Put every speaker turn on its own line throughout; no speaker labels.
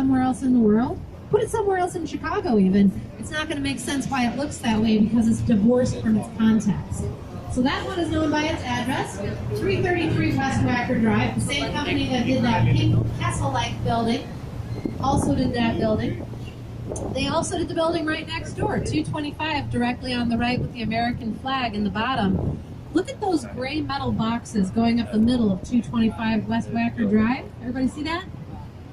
somewhere else in the world, put it somewhere else in Chicago even, it's not going to make sense why it looks that way because it's divorced from its context. So that one is known by its address, 333 West Wacker Drive. The same company that did that pink castle-like building also did that building. They also did the building right next door, 225, directly on the right with the American flag in the bottom. Look at those gray metal boxes going up the middle of 225 West Wacker Drive. Everybody see that?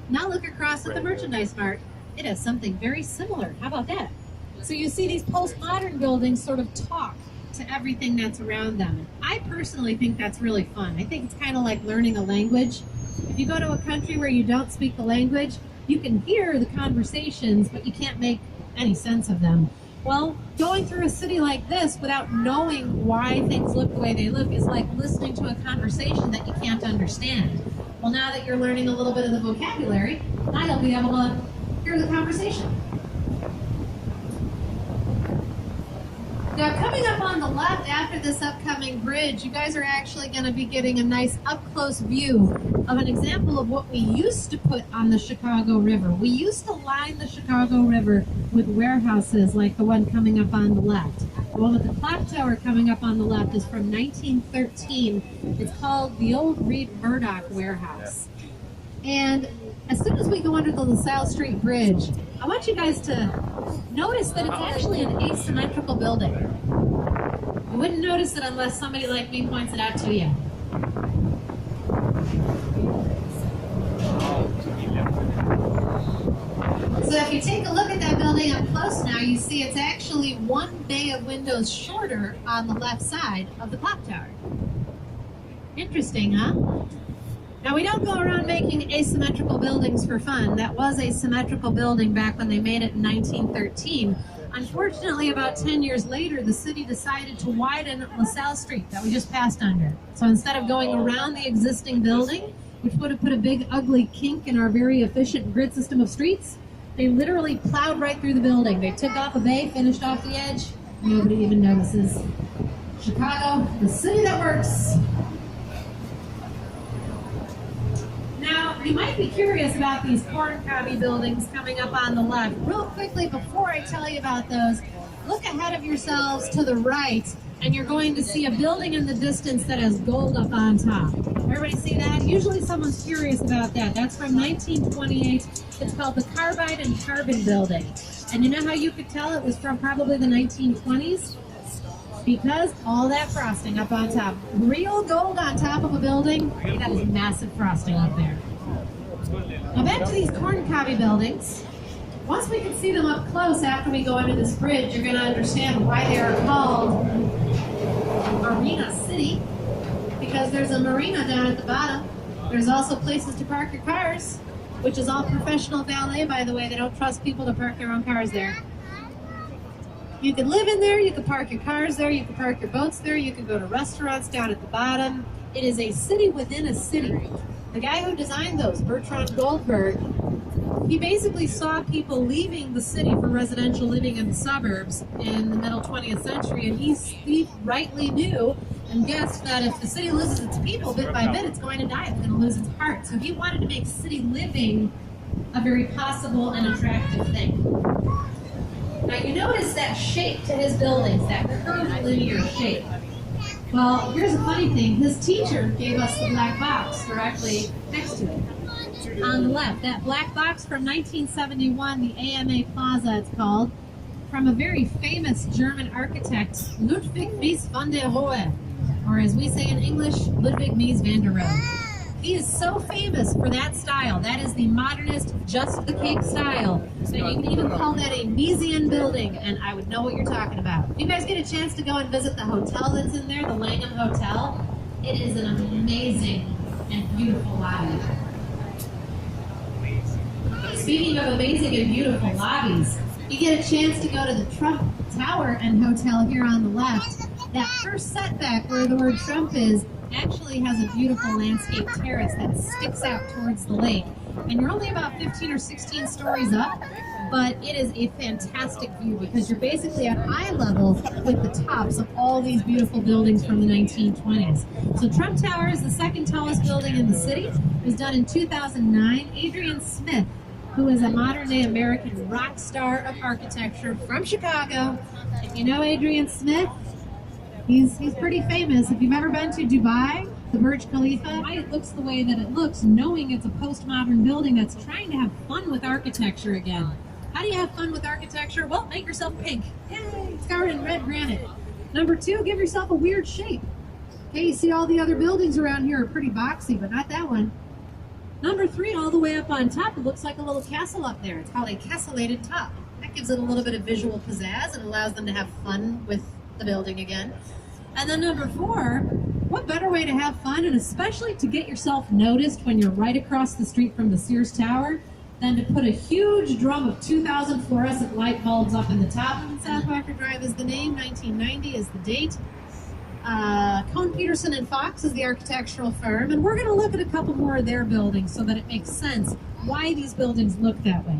Now look across at the Merchandise Mart. It has something very similar. How about that? So you see these postmodern buildings sort of talk to everything that's around them. I personally think that's really fun. I think it's kind of like learning a language. If you go to a country where you don't speak the language, you can hear the conversations, but you can't make any sense of them. Well, going through a city like this without knowing why things look the way they look is like listening to a conversation that you can't understand. Well, now that you're learning a little bit of the vocabulary, now you'll be able to hear the conversation. Now, coming up on the left after this upcoming bridge, you guys are actually going to be getting a nice up-close view of an example of what we used to put on the Chicago River. We used to line the Chicago River with warehouses like the one coming up on the left. The one with the clock tower coming up on the left is from 1913. It's called the old Reed Murdoch Warehouse. And as soon as we go under the LaSalle Street Bridge, I want you guys to notice that it's actually an asymmetrical building. You wouldn't notice it unless somebody like me points it out to you. So if you take a look at that building up close now, you see it's actually one bay of windows shorter on the left side of the clock tower. Interesting, huh? Now, we don't go around making asymmetrical buildings for fun. That was a symmetrical building back when they made it in 1913. Unfortunately, about 10 years later, the city decided to widen LaSalle Street that we just passed under. So instead of going around the existing building, which would have put a big ugly kink in our very efficient grid system of streets, they literally plowed right through the building. They took off a bay, finished off the edge. Nobody even notices. Chicago, the city that works. Now, you might be curious about these corn cobby buildings coming up on the left. Real quickly, before I tell you about those, look ahead of yourselves to the right, and you're going to see a building in the distance that has gold up on top. Everybody see that? Usually someone's curious about that. That's from 1928. It's called the Carbide and Carbon Building. And you know how you could tell it was from probably the 1920s? Because all that frosting up on top. Real gold on top of a building, that is massive frosting up there. Now back to these corn cobby buildings. Once we can see them up close after we go under this bridge, you're going to understand why they are called Marina City. Because there's a marina down at the bottom. There's also places to park your cars, which is all professional valet, by the way. They don't trust people to park their own cars there. You can live in there, you can park your cars there, you can park your boats there, you can go to restaurants down at the bottom. It is a city within a city. The guy who designed those, Bertrand Goldberg, he basically saw people leaving the city for residential living in the suburbs in the middle 20th century, and he rightly knew and guessed that if the city loses its people bit by bit, it's going to die, it's going to lose its heart. So he wanted to make city living a very possible and attractive thing. Now you notice that shape to his buildings, that curved linear shape. Well, here's a funny thing. His teacher gave us the black box directly next to it. On the left, that black box from 1971, the AMA Plaza it's called, from a very famous German architect, Ludwig Mies van der Rohe, or as we say in English, Ludwig Mies van der Rohe. He is so famous for that style. That is the modernist, just the cake style. So you can even call that a Miesian building, and I would know what you're talking about. If you guys get a chance to go and visit the hotel that's in there, the Langham Hotel, it is an amazing and beautiful lobby. Speaking of amazing and beautiful lobbies, you get a chance to go to the Trump Tower and Hotel here on the left. That first setback where the word Trump is actually has a beautiful landscape terrace that sticks out towards the lake. And you're only about 15 or 16 stories up, but it is a fantastic view because you're basically at eye level with the tops of all these beautiful buildings from the 1920s. So Trump Tower is the second tallest building in the city. It was done in 2009. Adrian Smith who is a modern-day American rock star of architecture from Chicago. If you know Adrian Smith, he's pretty famous. If you've ever been to Dubai, the Burj Khalifa, why it looks the way that it looks, knowing it's a postmodern building that's trying to have fun with architecture again. How do you have fun with architecture? Well, make yourself pink. Yay! It's covered in red granite. Number 2, give yourself a weird shape. Okay, you see all the other buildings around here are pretty boxy, but not that one. Number 3, all the way up on top, it looks like a little castle up there. It's called a castellated top. That gives it a little bit of visual pizzazz and allows them to have fun with the building again. And then number 4, what better way to have fun, and especially to get yourself noticed when you're right across the street from the Sears Tower, than to put a huge drum of 2,000 fluorescent light bulbs up in the top. South Wacker Drive is the name, 1990 is the date. Cohn Peterson and Fox is the architectural firm, and we're going to look at a couple more of their buildings so that it makes sense why these buildings look that way.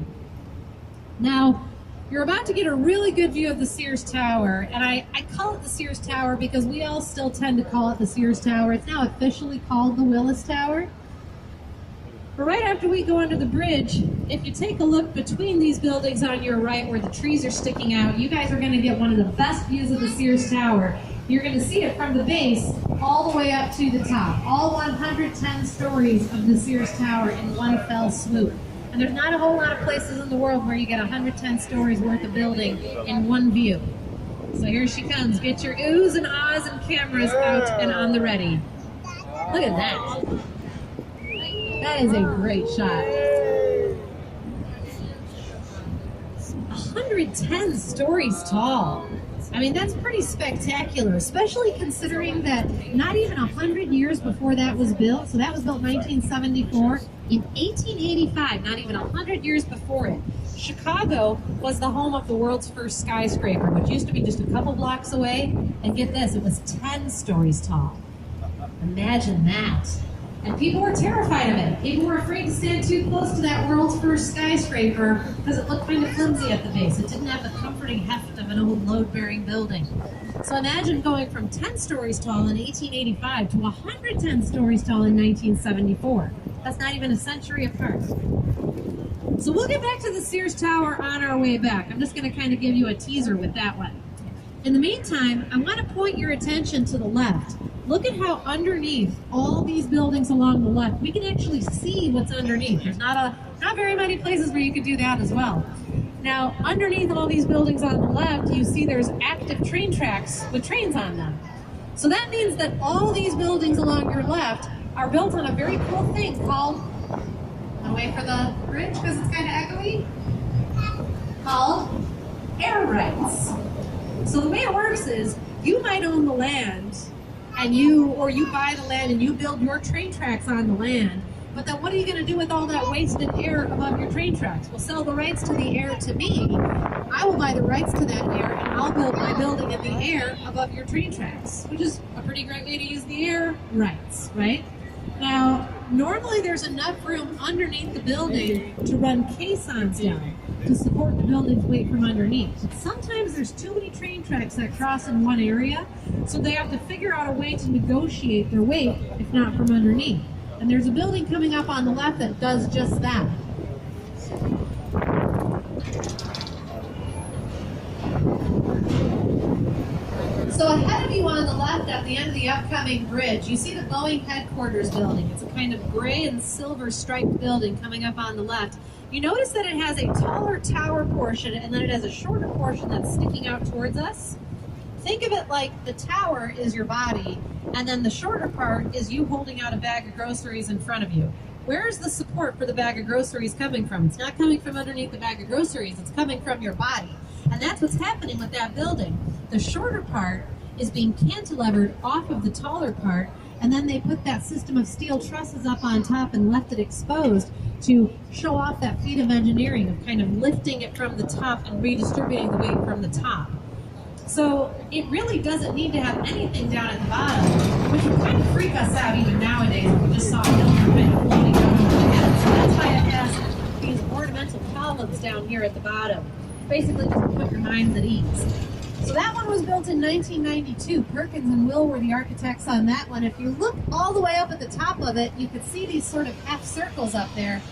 Now, you're about to get a really good view of the Sears Tower, and I call it the Sears Tower because we all still tend to call it the Sears Tower. It's now officially called the Willis Tower. But right after we go under the bridge, if you take a look between these buildings on your right where the trees are sticking out, you guys are going to get one of the best views of the Sears Tower. You're going to see it from the base all the way up to the top. All 110 stories of the Sears Tower in one fell swoop. And there's not a whole lot of places in the world where you get 110 stories worth of building in one view. So here she comes. Get your oohs and ahs and cameras out and on the ready. Look at that. That is a great shot. 110 stories tall. I mean, that's pretty spectacular, especially considering that not even 100 years before that was built, so that was built 1974, in 1885, not even 100 years before it, Chicago was the home of the world's first skyscraper, which used to be just a couple blocks away, and get this, it was 10 stories tall. Imagine that. And people were terrified of it. People were afraid to stand too close to that world's first skyscraper because it looked kind of flimsy at the base. It didn't have the comforting heft of an old load-bearing building. So imagine going from 10 stories tall in 1885 to 110 stories tall in 1974. That's not even a century apart. So we'll get back to the Sears Tower on our way back. I'm just going to kind of give you a teaser with that one. In the meantime, I want to point your attention to the left. Look at how underneath all these buildings along the left, we can actually see what's underneath. There's not very many places where you could do that as well. Now, underneath all these buildings on the left, you see there's active train tracks with trains on them. So that means that all these buildings along your left are built on a very cool thing called, I'll wait for the bridge because it's kind of echoey, called air rights. So the way it works is you might own the land and you buy the land and you build your train tracks on the land, but then what are you going to do with all that wasted air above your train tracks? Well, sell the rights to the air to me. I will buy the rights to that air and I'll build my building in the air above your train tracks, which is a pretty great way to use the air rights, right? Now, normally there's enough room underneath the building to run caissons down to support the building's weight from underneath. But sometimes there's too many train tracks that cross in one area, so they have to figure out a way to negotiate their weight, if not from underneath. And there's a building coming up on the left that does just that. So ahead of you on the left at the end of the upcoming bridge, you see the Boeing headquarters building. It's a kind of gray and silver striped building coming up on the left. You notice that it has a taller tower portion and then it has a shorter portion that's sticking out towards us. Think of it like the tower is your body and then the shorter part is you holding out a bag of groceries in front of you. Where is the support for the bag of groceries coming from? It's not coming from underneath the bag of groceries, it's coming from your body. And that's what's happening with that building. The shorter part is being cantilevered off of the taller part, and then they put that system of steel trusses up on top and left it exposed to show off that feat of engineering of kind of lifting it from the top and redistributing the weight from the top. So it really doesn't need to have anything down at the bottom, which would kind of freak us out even nowadays if we just saw a building kind of floating down over the head. So that's why it has these ornamental columns down here at the bottom. Basically just to put your minds at ease. So that one was built in 1992. Perkins and Will were the architects on that one. If you look all the way up at the top of it, you could see these sort of half circles up there.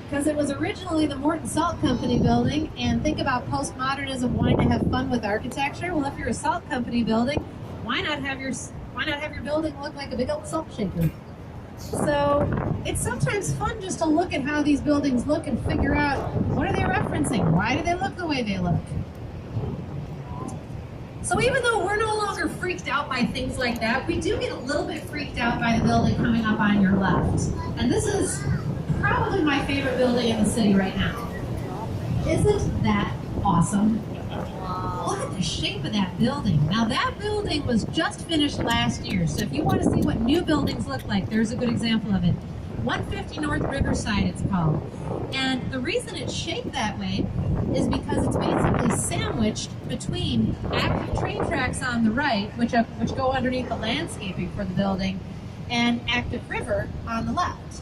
because it was originally the Morton Salt Company building, and think about postmodernism wanting to have fun with architecture. Well, if you're a salt company building, why not have your building look like a big old salt shaker? So it's sometimes fun just to look at how these buildings look and figure out, what are they referencing? Why do they look the way they look? So even though we're no longer freaked out by things like that, we do get a little bit freaked out by the building coming up on your left. And this is probably my favorite building in the city right now. Isn't that awesome? Look at the shape of that building. Now that building was just finished last year, so if you want to see what new buildings look like, there's a good example of it. 150 North Riverside, it's called. And the reason it's shaped that way is because it's basically sandwiched between active train tracks on the right, which go underneath the landscaping for the building, and active river on the left.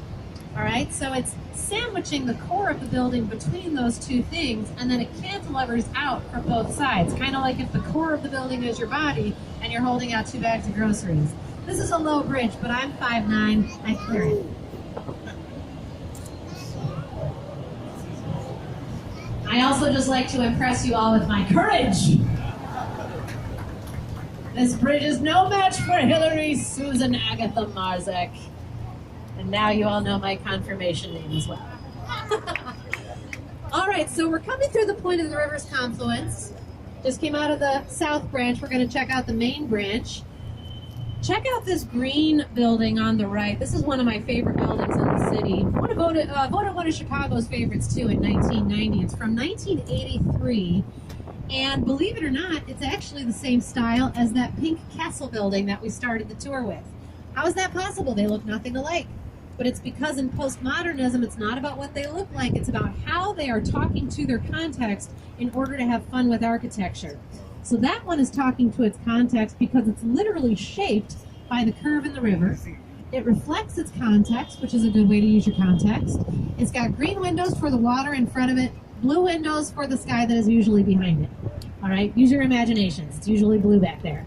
All right, so it's sandwiching the core of the building between those two things, and then it cantilevers out from both sides, kind of like if the core of the building is your body and you're holding out 2 bags of groceries. This is a low bridge, but I'm 5'9", I clear it. I also just like to impress you all with my courage. This bridge is no match for Hillary Susan Agatha Marzek. And now you all know my confirmation name as well. All right, so we're coming through the point of the river's confluence. Just came out of the south branch. We're going to check out the main branch. Check out this green building on the right. This is one of my favorite buildings in the city. I want to voted one of Chicago's favorites too in 1990. It's from 1983. And believe it or not, it's actually the same style as that pink castle building that we started the tour with. How is that possible? They look nothing alike. But it's because in postmodernism, it's not about what they look like. It's about how they are talking to their context in order to have fun with architecture. So that one is talking to its context because it's literally shaped by the curve in the river. It reflects its context, which is a good way to use your context. It's got green windows for the water in front of it, blue windows for the sky that is usually behind it. All right, use your imaginations. It's usually blue back there.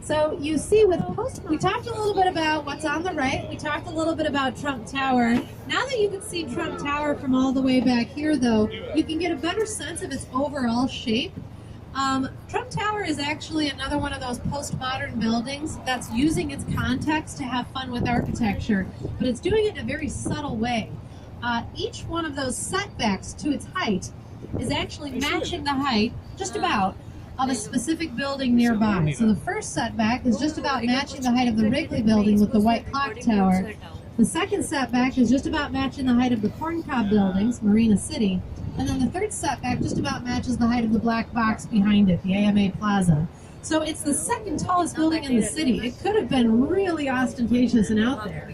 So you see with we talked a little bit about what's on the right. We talked a little bit about Trump Tower. Now that you can see Trump Tower from all the way back here, though, you can get a better sense of its overall shape. Trump Tower is actually another one of those postmodern buildings that's using its context to have fun with architecture, but it's doing it in a very subtle way. Each one of those setbacks to its height is actually matching the height, just about, of a specific building nearby. So the first setback is just about matching the height of the Wrigley building with the white clock tower. The second setback is just about matching the height of the corncob buildings, Marina City. And then the third setback just about matches the height of the black box behind it, the AMA Plaza. So it's the second tallest building in the city. It could have been really ostentatious and out there,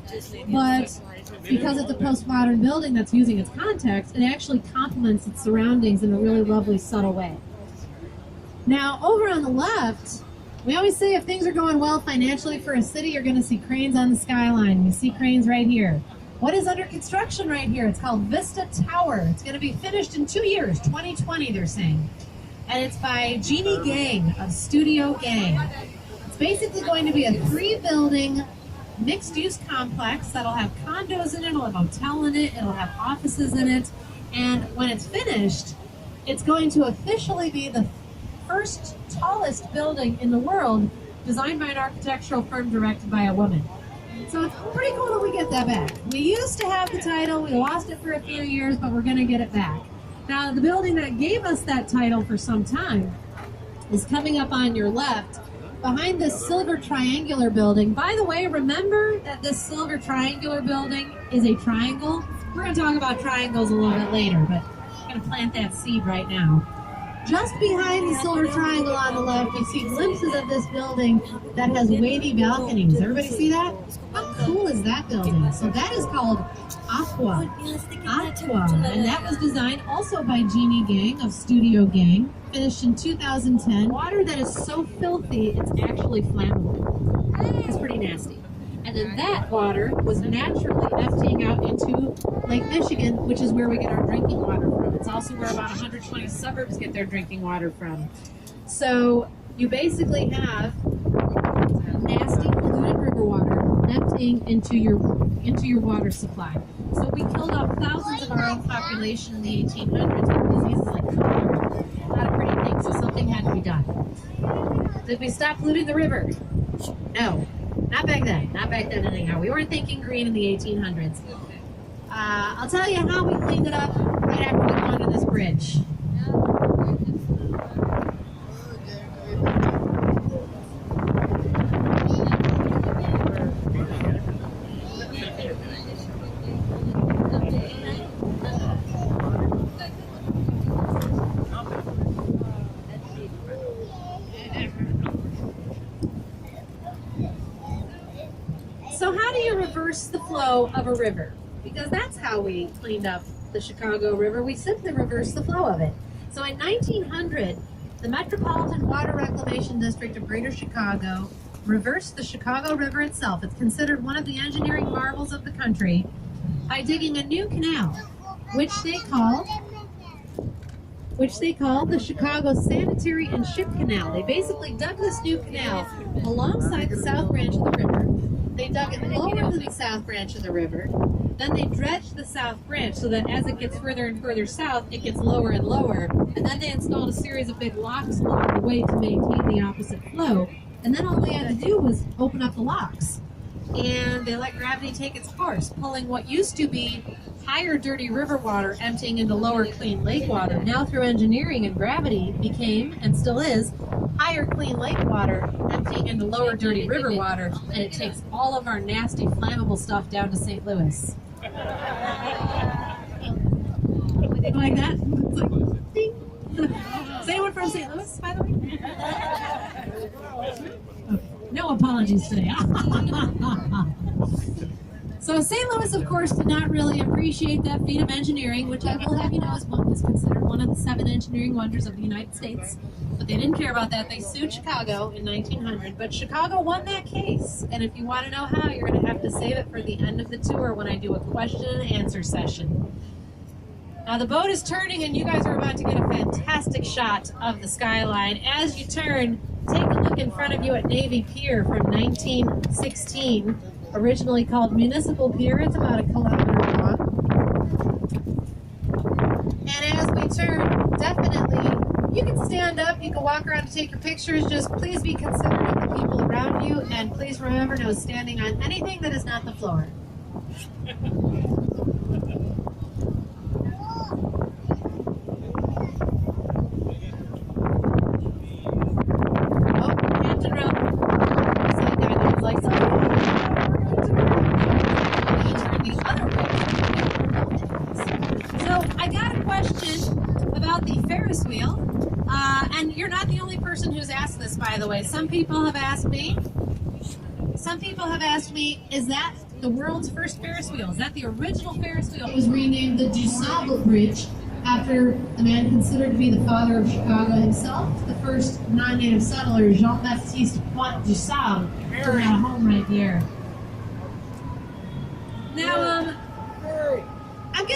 but because it's a postmodern building that's using its context, it actually complements its surroundings in a really lovely, subtle way. Now, over on the left, we always say if things are going well financially for a city, you're going to see cranes on the skyline. You see cranes right here. What is under construction right here? It's called Vista Tower. It's going to be finished in 2 years, 2020, they're saying. And it's by Jeannie Gang of Studio Gang. It's basically going to be a 3-building mixed-use complex that'll have condos in it, it'll have a hotel in it, it'll have offices in it. And when it's finished, it's going to officially be the first tallest building in the world designed by an architectural firm directed by a woman. So it's pretty cool that we get that back. We used to have the title, we lost it for a few years, but we're going to get it back. Now, the building that gave us that title for some time is coming up on your left, behind this silver triangular building. By the way, remember that this silver triangular building is a triangle? We're going to talk about triangles a little bit later, but I'm going to plant that seed right now. Just behind the silver triangle on the left, you see glimpses of this building that has wavy balconies. Everybody see that? How cool is that building? So that is called Aqua. Aqua. And that was designed also by Jeannie Gang of Studio Gang, finished in 2010. Water that is so filthy, it's actually flammable. It's pretty nasty. And then that water was naturally emptying out into Lake Michigan, which is where we get our drinking water from. It's also where about 120 suburbs get their drinking water from. So you basically have nasty polluted river water emptying into your water supply. So we killed off thousands of our own population in the 1800s with diseases like cholera. A lot of pretty things, so something had to be done. Did we stop polluting the river? No, not back then. Not back then anyhow. We weren't thinking green in the 1800s. I'll tell you how we cleaned it up right after we go under this bridge. So how do you reverse the flow of a river? Because that's how we cleaned up the Chicago River. We simply reversed the flow of it. So in 1900, the Metropolitan Water Reclamation District of Greater Chicago reversed the Chicago River itself. It's considered one of the engineering marvels of the country by digging a new canal, which they called the Chicago Sanitary and Ship Canal. They basically dug this new canal alongside the south branch of the river. They dug it lower than the south branch of the river. Then they dredged the south branch so that as it gets further and further south, it gets lower and lower. And then they installed a series of big locks along the way to maintain the opposite flow. And then all they had to do was open up the locks. And they let gravity take its course, pulling what used to be higher dirty river water emptying into lower clean lake water. Now through engineering and gravity became, and still is, higher clean lake water emptying into lower dirty river water, and it takes all of our nasty flammable stuff down to St. Louis. Like that? It's like, ding. Is anyone from St. Louis, by the way? Okay. No apologies today. So St. Louis, of course, did not really appreciate that feat of engineering, which I will have you know is considered one of the 7 engineering wonders of the United States. But they didn't care about that. They sued Chicago in 1900, but Chicago won that case. And if you want to know how, you're going to have to save it for the end of the tour when I do a question and answer session. Now the boat is turning and you guys are about to get a fantastic shot of the skyline. As you turn, take a look in front of you at Navy Pier from 1916, originally called Municipal Pier. It's about 1 kilometer long. And as we turn, definitely, you can stand up, you can walk around to take your pictures. Just please be considerate of the people around you, and please remember no standing on anything that is not the floor. By the way, some people have asked me, is that the world's first Ferris wheel? Is that the original Ferris wheel? It was renamed the Du Sable Bridge after the man considered to be the father of Chicago himself, the first non-native settler, Jean-Baptiste Pointe du Sable, who had a home right there. Now, I've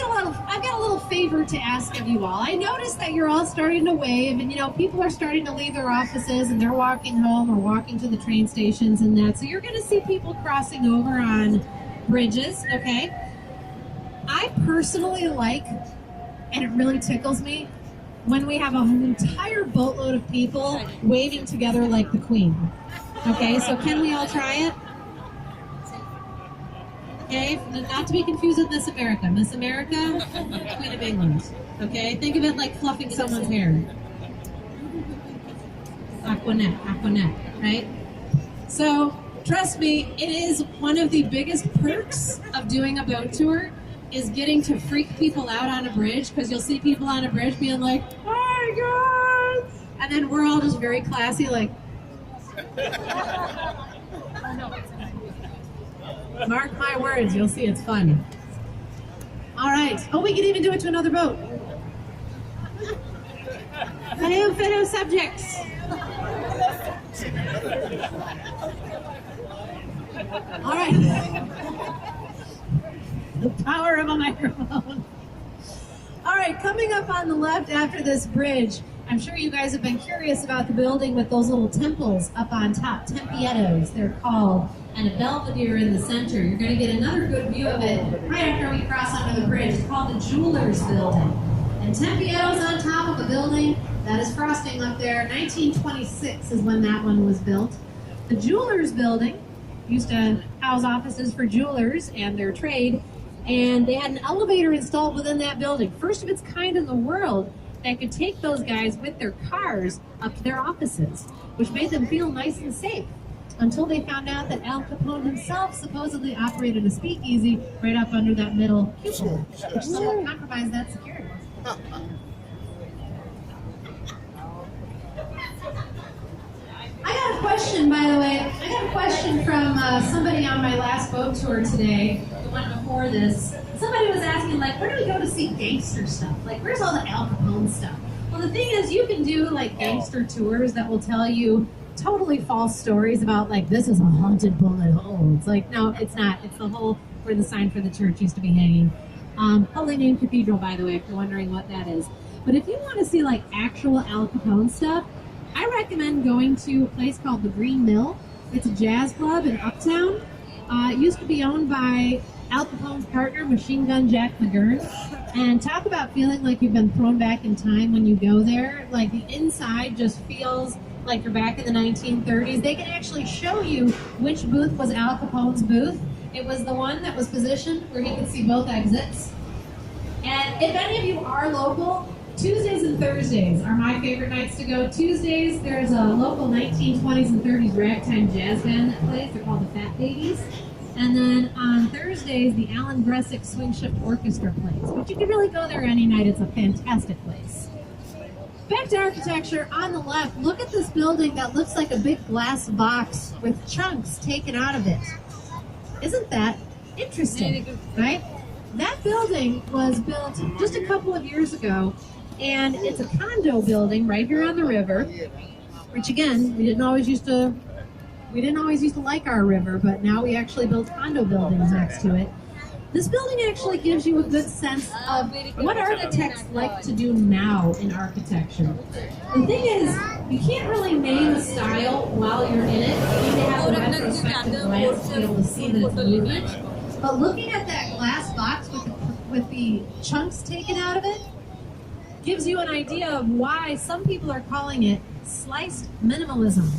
got a little favor to ask of you all. I noticed that you're all starting to wave, and people are starting to leave their offices and they're walking home or walking to the train stations and that. So you're going to see people crossing over on bridges, okay? I personally like, and it really tickles me, when we have an entire boatload of people waving together like the Queen. Okay, so can we all try it? Okay, not to be confused with Miss America. Miss America, Queen of England. Okay, think of it like fluffing someone's hair. Aquanet, right? So, trust me, it is one of the biggest perks of doing a boat tour is getting to freak people out on a bridge, because you'll see people on a bridge being like, oh my God! And then we're all just very classy, like, mark my words, you'll see it's fun. All right. Oh, we can even do it to another boat. Hello, fellow subjects. All right. The power of a microphone. All right, coming up on the left after this bridge, I'm sure you guys have been curious about the building with those little temples up on top, Tempietos, they're called. and a belvedere in the center. You're going to get another good view of it right after we cross under the bridge. It's called the Jewelers Building. And Tempietto's on top of a building that is frosting up there. 1926 is when that one was built. The Jewelers Building used to house offices for jewelers and their trade, and they had an elevator installed within that building, first of its kind in the world, that could take those guys with their cars up to their offices, which made them feel nice and safe, until they found out that Al Capone himself supposedly operated a speakeasy right up under that middle cupola, which somewhat compromised that security. I got a question, by the way. I got a question from somebody on my last boat tour today, the one before this. Somebody was asking, like, where do we go to see gangster stuff? Like, where's all the Al Capone stuff? Well, the thing is, you can do, like, gangster tours that will tell you totally false stories about, like, this is a haunted bullet hole. It's like, no, it's not. It's the hole where the sign for the church used to be hanging. Holy Name Cathedral, by the way, if you're wondering what that is. But if you want to see, like, actual Al Capone stuff, I recommend going to a place called the Green Mill. It's a jazz club in Uptown. It used to be owned by Al Capone's partner, Machine Gun Jack McGurn. And talk about feeling like you've been thrown back in time when you go there. Like, the inside just feels like you're back in the 1930s. They can actually show you which booth was Al Capone's booth. It was the one that was positioned where he could see both exits. And if any of you are local, Tuesdays and Thursdays are my favorite nights to go. Tuesdays, there's a local 1920s and 30s ragtime jazz band that plays. They're called the Fat Babies. And then on Thursdays, the Alan Gressick Swing Shift Orchestra plays. But you can really go there any night. It's a fantastic place. Back to architecture, on the left, look at this building that looks like a big glass box with chunks taken out of it. Isn't that interesting, right? That building was built just a couple of years ago, and it's a condo building right here on the river, which again, we didn't always used to like our river, but now we actually build condo buildings next to it. This building actually gives you a good sense of what architects like to do now in architecture. The thing is, you can't really name a style while you're in it. You need to have a retrospective glance to be able to see that it's movement. But looking at that glass box with the chunks taken out of it gives you an idea of why some people are calling it sliced minimalism.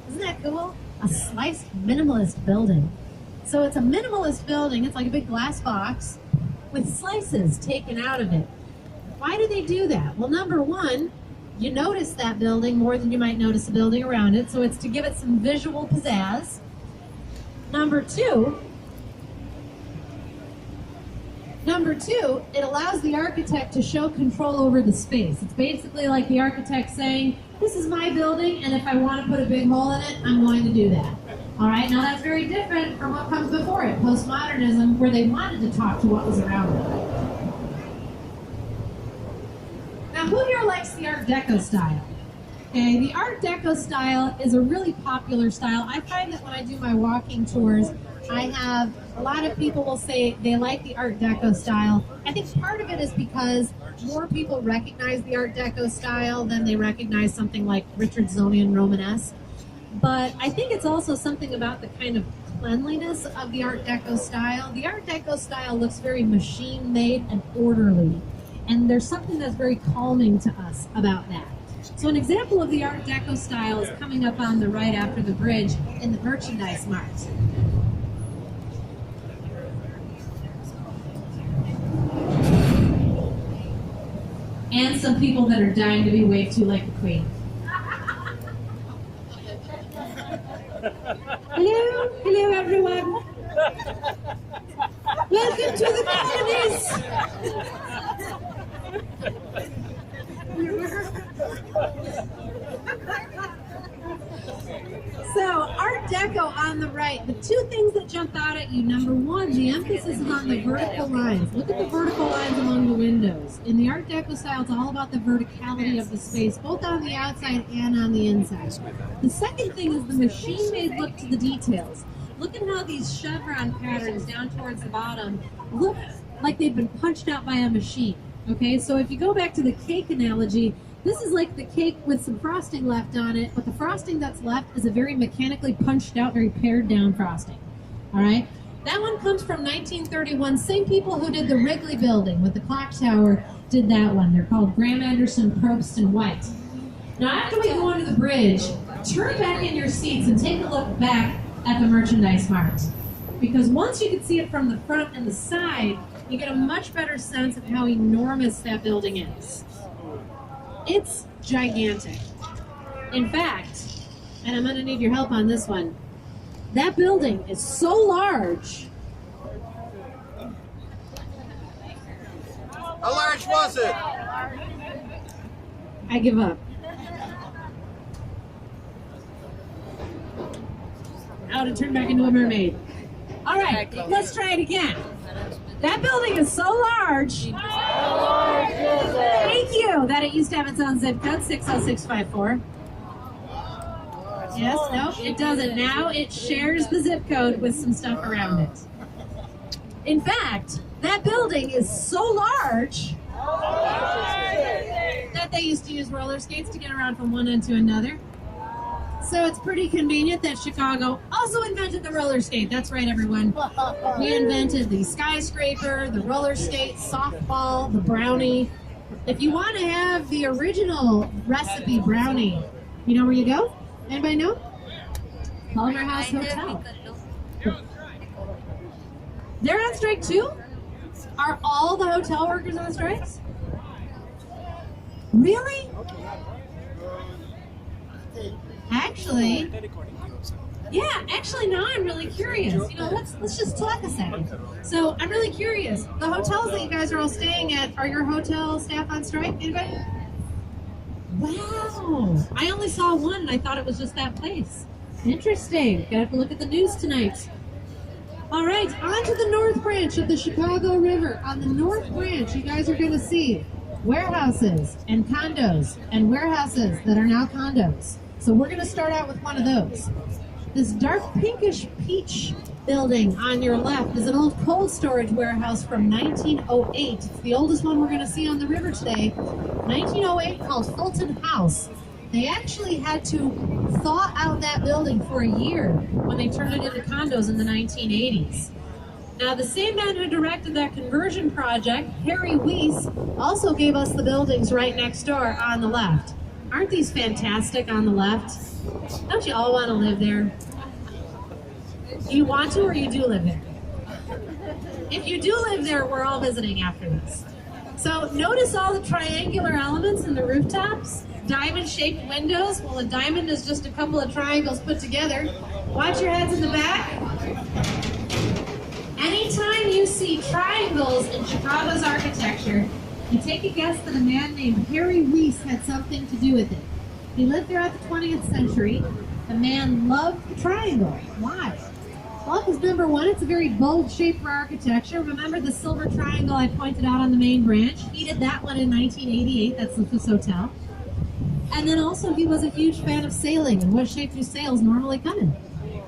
Isn't that cool? A sliced minimalist building. So it's a minimalist building. It's like a big glass box with slices taken out of it. Why do they do that? Well, number one, you notice that building more than you might notice a building around it, so it's to give it some visual pizzazz. Number two, it allows the architect to show control over the space. It's basically like the architect saying, this is my building, and if I want to put a big hole in it, I'm going to do that. All right, now that's very different from what comes before it, postmodernism, where they wanted to talk to what was around it. Now, who here likes the Art Deco style? Okay, the Art Deco style is a really popular style. I find that when I do my walking tours, I have a lot of people will say they like the Art Deco style. I think part of it is because more people recognize the Art Deco style than they recognize something like Richardsonian Romanesque. But I think it's also something about the kind of cleanliness of the Art Deco style. The Art Deco style looks very machine-made and orderly. And there's something that's very calming to us about that. So an example of the Art Deco style is coming up on the right after the bridge in the Merchandise Mart. And some people that are dying to be waved to like the Queen. Hello everyone. Welcome to the commodities. So, Art Deco on the right, the two things that jump out at you, number one, the emphasis is on the vertical lines. Look at the vertical lines along the windows. In the Art Deco style, it's all about the verticality of the space, both on the outside and on the inside. The second thing is the machine-made look to the details. Look at how these chevron patterns down towards the bottom look like they've been punched out by a machine. Okay, so if you go back to the cake analogy, This is like the cake with some frosting left on it, but the frosting that's left is a very mechanically punched out, very pared down frosting. All right? That one comes from 1931. Same people who did the Wrigley building with the clock tower did that one. They're called Graham Anderson, Probst, and White. Now, after we go under the bridge, turn back in your seats and take a look back at the merchandise mart. Because once you can see it from the front and the side, you get a much better sense of how enormous that building is. It's gigantic. In fact, and I'm going to need your help on this one, that building is so large.
How large was it?
I give up. Now to turn back into a mermaid. All right, let's try it again. That building is so large. Thank you. That it used to have its own zip code, 60654. Yes, no, it doesn't. Now it shares the zip code with some stuff around it. In fact, that building is so large that they used to use roller skates to get around from one end to another. So it's pretty convenient that Chicago also invented the roller skate. That's right, everyone. We invented the skyscraper, the roller skate, softball, the brownie. If you want to have the original recipe brownie, you know where you go? Anybody know? Palmer House Hotel. They're on strike too? Are all the hotel workers on strikes? Really? Actually, now I'm really curious. You know, let's just talk a second. So I'm really curious. The hotels that you guys are all staying at, are your hotel staff on strike? Anybody? Wow. I only saw one and I thought it was just that place. Interesting. Gotta have to look at the news tonight. All right, on to the North Branch of the Chicago River. On the North Branch, you guys are going to see warehouses and condos and warehouses that are now condos. So we're going to start out with one of those. This dark pinkish peach building on your left is an old cold storage warehouse from 1908. It's the oldest one we're going to see on the river today. 1908, called Fulton House. They actually had to thaw out that building for a year when they turned it into condos in the 1980s. Now, the same man who directed that conversion project, Harry Weiss, also gave us the buildings right next door on the left. Aren't these fantastic on the left? Don't you all want to live there? Do you want to, or you do live there? If you do live there, we're all visiting after this. So notice all the triangular elements in the rooftops? Diamond-shaped windows. Well, a diamond is just a couple of triangles put together. Watch your heads in the back. Anytime you see triangles in Chicago's architecture, you take a guess that a man named Harry Weiss had something to do with it. He lived throughout the 20th century. The man loved the triangle. Why? Well, because number one, it's a very bold shape for architecture. Remember the silver triangle I pointed out on the main branch? He did that one in 1988. That's the Swiss Hotel. And then also he was a huge fan of sailing. And what shape do sails normally come in?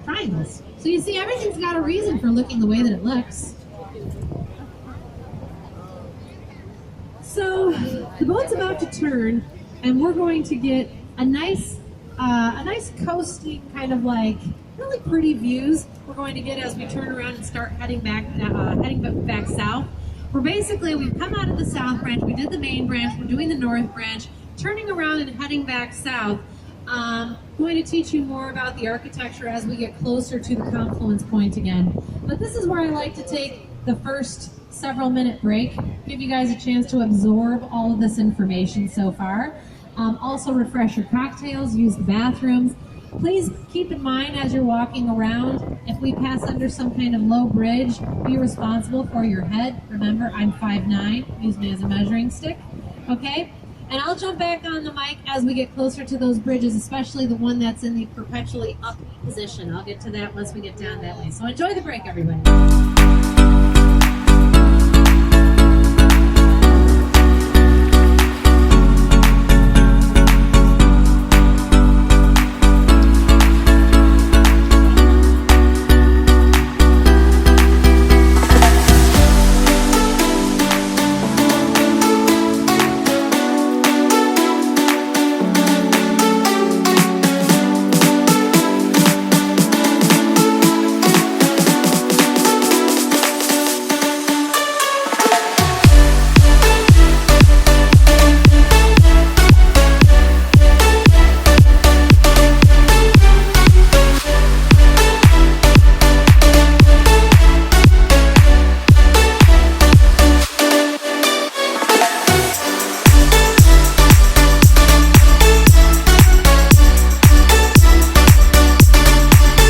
Triangles. So you see, everything's got a reason for looking the way that it looks. So the boat's about to turn, and we're going to get a nice coasting kind of like really pretty views we're going to get as we turn around and start heading back south. We've come out of the south branch, we did the main branch, we're doing the north branch, turning around and heading back south. Going to teach you more about the architecture as we get closer to the confluence point again. But this is where I like to take the first several minute break, give you guys a chance to absorb all of this information so far. Also refresh your cocktails, use the bathrooms. Please keep in mind as you're walking around, if we pass under some kind of low bridge, be responsible for your head. Remember, I'm 5'9", use me as a measuring stick, okay? And I'll jump back on the mic as we get closer to those bridges, especially the one that's in the perpetually up position. I'll get to that once we get down that way. So enjoy the break, everybody.